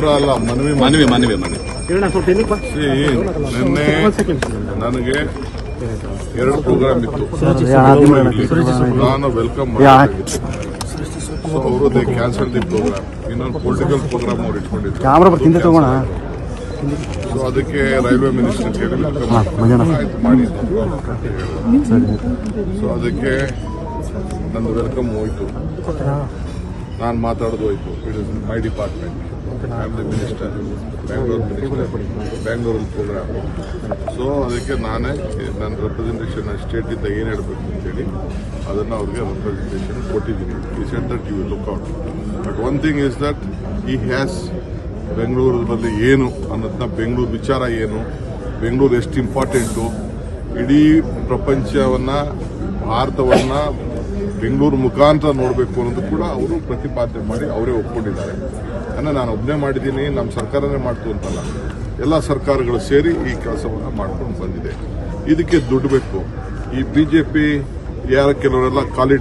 ಉತ್ತರ ಅಲ್ಲ, ಮನವಿ ನಿನ್ನೆ ನನಗೆ 2 ಪ್ರೋಗ್ರಾಮ್ ಇತ್ತು. ನಾನು ವೆಲ್ಕಮ್ ಮಾಡಿದ್ದೆ. ಸೊ ಅವರು ಕ್ಯಾನ್ಸಲ್ ದಿ ಪ್ರೋಗ್ರಾಮ್. ಇನ್ನೊಂದು ಪೊಲಿಟಿಕಲ್ ಪ್ರೋಗ್ರಾಮ್ ಅವ್ರು ಇಟ್ಕೊಂಡಿದ್ರು. ಸೊ ಅದಕ್ಕೆ ರೈಲ್ವೆ ಮಿನಿಸ್ಟರ್ ಕೇಳಿ ಮಾಡಿದ್ದು. ಸೊ ಅದಕ್ಕೆ ನಂದು ವೆಲ್ಕಮ್ ಹೋಯ್ತು, ನಾನು ಮಾತಾಡೋದು ಹೋಯ್ತು. It is my department. I am the minister, ಬ್ಯಾಂಗ್ಳೂರಲ್ಲಿ ಪ್ರೋಗ್ರಾಮ್. ಸೊ ಅದಕ್ಕೆ ನಾನೇ ನನ್ನ ರೆಪ್ರೆಸೆಂಟೇಷನ್ ಸ್ಟೇಟಿಂದ ಏನು ಹೇಳಬೇಕು ಅಂತೇಳಿ ಅದನ್ನು ಅವ್ರಿಗೆ ರೆಪ್ರೆಸೆಂಟೇಷನ್ ಕೊಟ್ಟಿದ್ದೀನಿ. ಈ set that you look out. But one thing is that ಈ ಹ್ಯಾಸ್ ಬೆಂಗಳೂರಲ್ಲಿ ಏನು ಅನ್ನೋದನ್ನ, ಬೆಂಗಳೂರು ವಿಚಾರ ಏನು, ಬೆಂಗಳೂರು ಎಷ್ಟು ಇಂಪಾರ್ಟೆಂಟು, ಇಡೀ ಪ್ರಪಂಚವನ್ನು, ಭಾರತವನ್ನು ಬೆಂಗಳೂರು ಮುಖಾಂತರ ನೋಡಬೇಕು ಅನ್ನೋದು ಕೂಡ ಅವರು ಪ್ರತಿಪಾದನೆ ಮಾಡಿ ಅವರೇ ಒಪ್ಕೊಂಡಿದ್ದಾರೆ. ನಾನು ಒಬ್ಬನೇ ಮಾಡಿದ್ದೀನಿ, ನಮ್ಮ ಸರ್ಕಾರನೇ ಮಾಡ್ತು ಅಂತಲ್ಲ, ಎಲ್ಲ ಸರ್ಕಾರಗಳು ಸೇರಿ ಈ ಕೆಲಸವನ್ನು ಮಾಡ್ಕೊಂಡು ಬಂದಿದೆ. ಇದಕ್ಕೆ ದುಡ್ಡು ಬೇಕು. ಈ ಬಿಜೆಪಿ ಕೆಲವರೆಲ್ಲ ಖಾಲಿ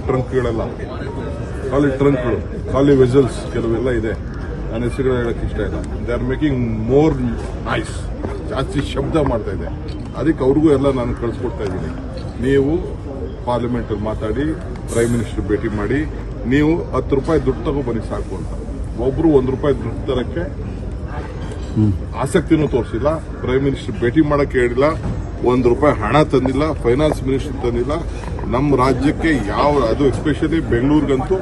ಟ್ರಂಕ್ಗಳು, ಖಾಲಿ ವೆಸಲ್ಸ್ ಕೆಲವೆಲ್ಲ ಇದೆ. ನನ್ನ ಹೆಸರುಗಳು ಹೇಳಕ್ಕೆ ಇಷ್ಟ ಇಲ್ಲ. They are making more noise, ಜಾಸ್ತಿ ಶಬ್ದ ಮಾಡ್ತಾ ಇದೆ. ಅದಕ್ಕೆ ಅವ್ರಿಗೂ ಎಲ್ಲ ನಾನು ಕಳಿಸ್ಕೊಡ್ತಾ ಇದ್ದೀನಿ. ನೀವು ಪಾರ್ಲಿಮೆಂಟಲ್ಲಿ ಮಾತಾಡಿ, ಪ್ರೈಮ್ ಮಿನಿಸ್ಟರ್ ಭೇಟಿ ಮಾಡಿ, ನೀವು 10 ರೂಪಾಯಿ ದುಡ್ಡು ತಗೊಬನ್ನಿ ಸಾಕು ಅಂತ. ಒಬ್ರು 1 ರೂಪಾಯಿ ದುಡ್ಡು ತರಕ್ಕೆ ಆಸಕ್ತಿನೂ ತೋರಿಸಿಲ್ಲ. ಪ್ರೈಮ್ ಮಿನಿಸ್ಟರ್ ಭೇಟಿ ಮಾಡಕ್ಕೆ ಹೇಳಿಲ್ಲ, 1 ರೂಪಾಯಿ ಹಣ ತಂದಿಲ್ಲ, ಫೈನಾನ್ಸ್ ಮಿನಿಸ್ಟರ್ ತಂದಿಲ್ಲ. ನಮ್ಮ ರಾಜ್ಯಕ್ಕೆ ಅದು ಎಸ್ಪೆಷಲಿ ಬೆಂಗಳೂರಿಗಂತೂ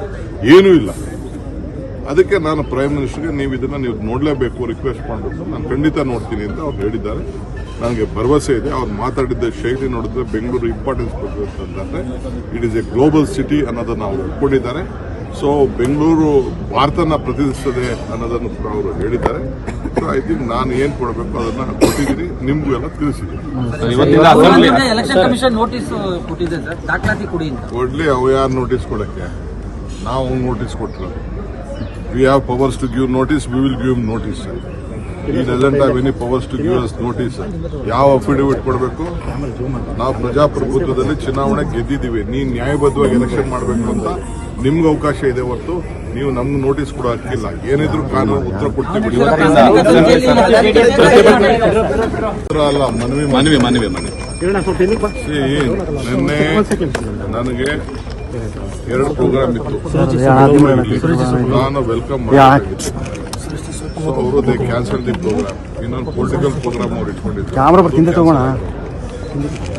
ಏನೂ ಇಲ್ಲ. ಅದಕ್ಕೆ ನಾನು ಪ್ರೈಮ್ ಮಿನಿಸ್ಟರ್ಗೆ ನೀವು ನೋಡಲೇಬೇಕು, ರಿಕ್ವೆಸ್ಟ್ ಮಾಡಬೇಕು. ನಾನು ಖಂಡಿತ ನೋಡ್ತೀನಿ ಅಂತ ಅವ್ರು ಹೇಳಿದ್ದಾರೆ. ನನಗೆ ಭರವಸೆ ಇದೆ. ಅವ್ರು ಮಾತಾಡಿದ್ದ ಶೈಲಿ ನೋಡಿದ್ರೆ ಬೆಂಗಳೂರು ಇಂಪಾರ್ಟೆನ್ಸ್ ಕೊಡಬೇಕು ಅಂತಂದ್ರೆ it is A global city ಅನ್ನೋದನ್ನು ಅವರು ಒಪ್ಕೊಂಡಿದ್ದಾರೆ. ಸೊ ಬೆಂಗಳೂರು ಭಾರತನ ಪ್ರತಿನಿಧಿಸ್ತದೆ ಅನ್ನೋದನ್ನು ಕೂಡ ಅವರು ಹೇಳಿದ್ದಾರೆ. ಸೊ ಐ ಥಿಂಕ್ ನಾನು ಏನು ಕೊಡಬೇಕು ಅದನ್ನ ಕೊಟ್ಟಿದ್ದೀನಿ, ನಿಮಗೂ ಎಲ್ಲ ತಿಳಿಸಿದ್ದೀನಿ. ಕೊಡ್ಲಿ, ಅವು ಯಾರು ನೋಟಿಸ್ ಕೊಡಕ್ಕೆ? ನಾವು ನೋಟಿಸ್ ಕೊಟ್ಟಿರೋದು. We have powers to give notice, we will give notice. He doesn't have any powers to give us notice. ಯಾವ ಅಫಿಡವಿಟ್ ಕೊಡಬೇಕು? ನಾವು ಪ್ರಜಾಪ್ರಭುತ್ವದಲ್ಲಿ ಚುನಾವಣೆ ಗೆದ್ದಿದ್ದೀವಿ. ನೀವು ನ್ಯಾಯಬದ್ಧವಾಗಿ ಎಲೆಕ್ಷನ್ ಮಾಡಬೇಕು ಅಂತ ನಿಮ್ಗೆ ಅವಕಾಶ ಇದೆ ಹೊರತು ನೀವು ನಮ್ಗೆ ನೋಟಿಸ್ ಕೊಡೋ ಹಕ್ಕಿಲ್ಲ. ಏನಿದ್ರು ಕಾನೂನು ಉತ್ತರ ಕೊಡ್ತೀವಿ. ಅಲ್ಲ, ಮನವಿ ನಿನ್ನೆ ನನಗೆ 2 ಪ್ರೋಗ್ರಾಮ್ ಇತ್ತು. ನಾನು ವೆಲ್ಕಮ್ ಮಾಡಿದ್ದೆ. ಸೊ ಅವರು ಕ್ಯಾನ್ಸಲ್ ದಿ ಪ್ರೋಗ್ರಾಮ್. ಇನ್ನೊಂದು ಪೊಲಿಟಿಕಲ್ ಪ್ರೋಗ್ರಾಮ್ ಅವ್ರು ಇಟ್ಕೊಂಡಿದ್ರು.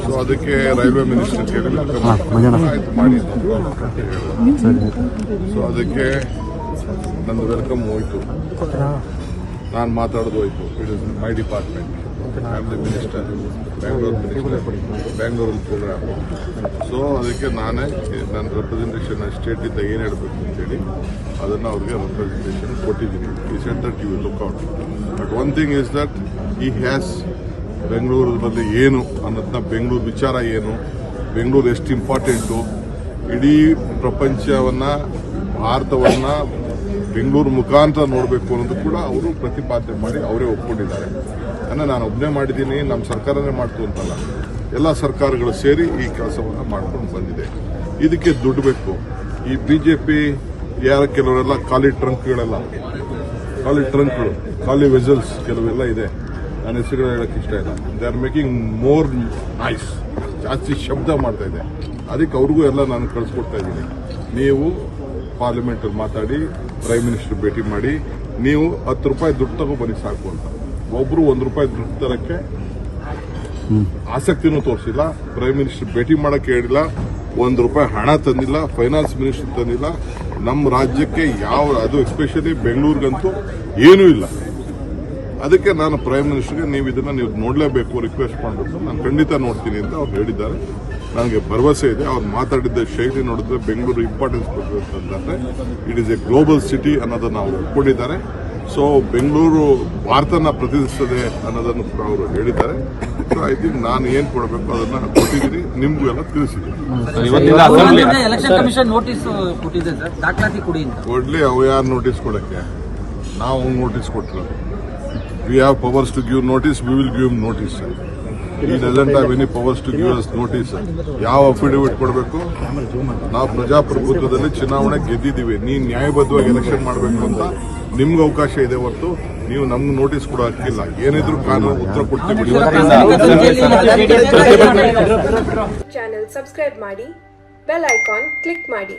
ಸೊ ಅದಕ್ಕೆ ರೈಲ್ವೆ ಮಿನಿಸ್ಟರ್ ಕೇಳಿ ಮಾಡಿದ್ದು. ಸೊ ಅದಕ್ಕೆ ನಂದು ವೆಲ್ಕಮ್ ಹೋಯ್ತು, ನಾನು ಮಾತಾಡೋದು ಹೋಯ್ತು. It is my department. I am the minister, ಬ್ಯಾಂಗ್ಳೂರಲ್ಲಿ ಪ್ರೋಗ್ರಾಮ್. ಸೊ ಅದಕ್ಕೆ ನಾನೇ ನನ್ನ ರೆಪ್ರೆಸೆಂಟೇಷನ್ ಸ್ಟೇಟಿಂದ ಏನು ಹೇಳಬೇಕು ಅಂತೇಳಿ ಅದನ್ನು ಅವ್ರಿಗೆ ರೆಪ್ರೆಸೆಂಟೇಷನ್ ಕೊಟ್ಟಿದ್ದೀನಿ. ಈ set that you look out. But one thing is that ಈ ಹ್ಯಾಸ್ ಬೆಂಗಳೂರಲ್ಲಿ ಏನು ಅನ್ನೋದನ್ನ, ಬೆಂಗಳೂರು ವಿಚಾರ ಏನು, ಬೆಂಗಳೂರು ಎಷ್ಟು ಇಂಪಾರ್ಟೆಂಟು, ಇಡೀ ಪ್ರಪಂಚವನ್ನು, ಭಾರತವನ್ನು ಬೆಂಗಳೂರು ಮುಖಾಂತರ ನೋಡಬೇಕು ಅನ್ನೋದು ಕೂಡ ಅವರು ಪ್ರತಿಪಾದನೆ ಮಾಡಿ ಅವರೇ ಒಪ್ಕೊಂಡಿದ್ದಾರೆ. ನಾನು ಒಬ್ಬನೇ ಮಾಡಿದ್ದೀನಿ, ನಮ್ಮ ಸರ್ಕಾರನೇ ಮಾಡ್ತು ಅಂತಲ್ಲ, ಎಲ್ಲ ಸರ್ಕಾರಗಳು ಸೇರಿ ಈ ಕೆಲಸವನ್ನು ಮಾಡ್ಕೊಂಡು ಬಂದಿದೆ. ಇದಕ್ಕೆ ದುಡ್ಡು ಬೇಕು. ಈ ಬಿಜೆಪಿ ಕೆಲವರೆಲ್ಲ ಖಾಲಿ ಟ್ರಂಕ್ಗಳು, ಖಾಲಿ ವೆಸಲ್ಸ್ ಕೆಲವೆಲ್ಲ ಇದೆ. ನನ್ನ ಹೆಸರುಗಳು ಹೇಳಕ್ಕೆ ಇಷ್ಟ ಇಲ್ಲ. They are making more noise, ಜಾಸ್ತಿ ಶಬ್ದ ಮಾಡ್ತಾ ಇದೆ. ಅದಕ್ಕೆ ಅವ್ರಿಗೂ ಎಲ್ಲ ನಾನು ಕಳಿಸ್ಕೊಡ್ತಾ ಇದ್ದೀನಿ. ನೀವು ಪಾರ್ಲಿಮೆಂಟಲ್ಲಿ ಮಾತಾಡಿ, ಪ್ರೈಮ್ ಮಿನಿಸ್ಟರ್ ಭೇಟಿ ಮಾಡಿ, ನೀವು 10 ರೂಪಾಯಿ ದುಡ್ಡು ತಗೊಬನ್ನಿ ಸಾಕು ಅಂತ. ಒಬ್ರು 1 ರೂಪಾಯಿ ದುಡ್ಡು ತರಕ್ಕೆ ಆಸಕ್ತಿನೂ ತೋರಿಸಿಲ್ಲ. ಪ್ರೈಮ್ ಮಿನಿಸ್ಟರ್ ಭೇಟಿ ಮಾಡಕ್ಕೆ ಹೇಳಿಲ್ಲ, 1 ರೂಪಾಯಿ ಹಣ ತಂದಿಲ್ಲ, ಫೈನಾನ್ಸ್ ಮಿನಿಸ್ಟರ್ ತಂದಿಲ್ಲ. ನಮ್ಮ ರಾಜ್ಯಕ್ಕೆ ಅದು ಎಸ್ಪೆಷಲಿ ಬೆಂಗಳೂರಿಗಂತೂ ಏನೂ ಇಲ್ಲ. ಅದಕ್ಕೆ ನಾನು ಪ್ರೈಮ್ ಮಿನಿಸ್ಟರ್ಗೆ ನೀವು ನೋಡಲೇಬೇಕು, ರಿಕ್ವೆಸ್ಟ್ ಮಾಡಬೇಕು. ನಾನು ಖಂಡಿತ ನೋಡ್ತೀನಿ ಅಂತ ಅವ್ರು ಹೇಳಿದ್ದಾರೆ. ನನಗೆ ಭರವಸೆ ಇದೆ. ಅವ್ರು ಮಾತಾಡಿದ್ದ ಶೈಲಿ ನೋಡಿದ್ರೆ ಬೆಂಗಳೂರು ಇಂಪಾರ್ಟೆನ್ಸ್ ಕೊಡಬೇಕು ಅಂತಂದ್ರೆ it is A global city ಅನ್ನೋದನ್ನು ಅವರು ಒಪ್ಕೊಂಡಿದ್ದಾರೆ. ಸೊ ಬೆಂಗಳೂರು ಭಾರತನ ಪ್ರತಿನಿಧಿಸ್ತದೆ ಅನ್ನೋದನ್ನು ಕೂಡ ಅವರು ಹೇಳಿದ್ದಾರೆ. ಸೊ ಐ ಥಿಂಕ್ ನಾನು ಏನು ಕೊಡಬೇಕು ಅದನ್ನ ಕೊಟ್ಟಿದ್ದೀನಿ, ನಿಮಗೂ ಎಲ್ಲ ತಿಳಿಸಿದ್ದೀನಿ. ಕೊಡ್ಲಿ, ಅವು ಯಾರು ನೋಟಿಸ್ ಕೊಡಕ್ಕೆ? ನಾವು ನೋಟಿಸ್ ಕೊಟ್ಟಿರೋದು. We have powers to give notice, we will give notice. He doesn't have any powers to give us notice. ಯಾವ ಅಫಿಡವಿಟ್ ಕೊಡಬೇಕು? ನಾವು ಪ್ರಜಾಪ್ರಭುತ್ವದಲ್ಲಿ ಚುನಾವಣೆ ಗೆದ್ದಿದ್ದೀವಿ. ನೀವು ನ್ಯಾಯಬದ್ಧವಾಗಿ ಎಲೆಕ್ಷನ್ ಮಾಡಬೇಕು ಅಂತ ನಿಮ್ಗೆ ಅವಕಾಶ ಇದೆ ಹೊರತು ನೀವು ನಮ್ಗೆ ನೋಟಿಸ್ ಕೊಡೋ ಹಕ್ಕಿಲ್ಲ. ಏನಿದ್ರು ಕಾನೂನು ಉತ್ತರ ಕೊಡ್ತೀವಿ. ಚಾನೆಲ್ ಸಬ್ಸ್ಕ್ರೈಬ್ ಮಾಡಿ, ಬೆಲ್ ಐಕಾನ್ ಕ್ಲಿಕ್ ಮಾಡಿ.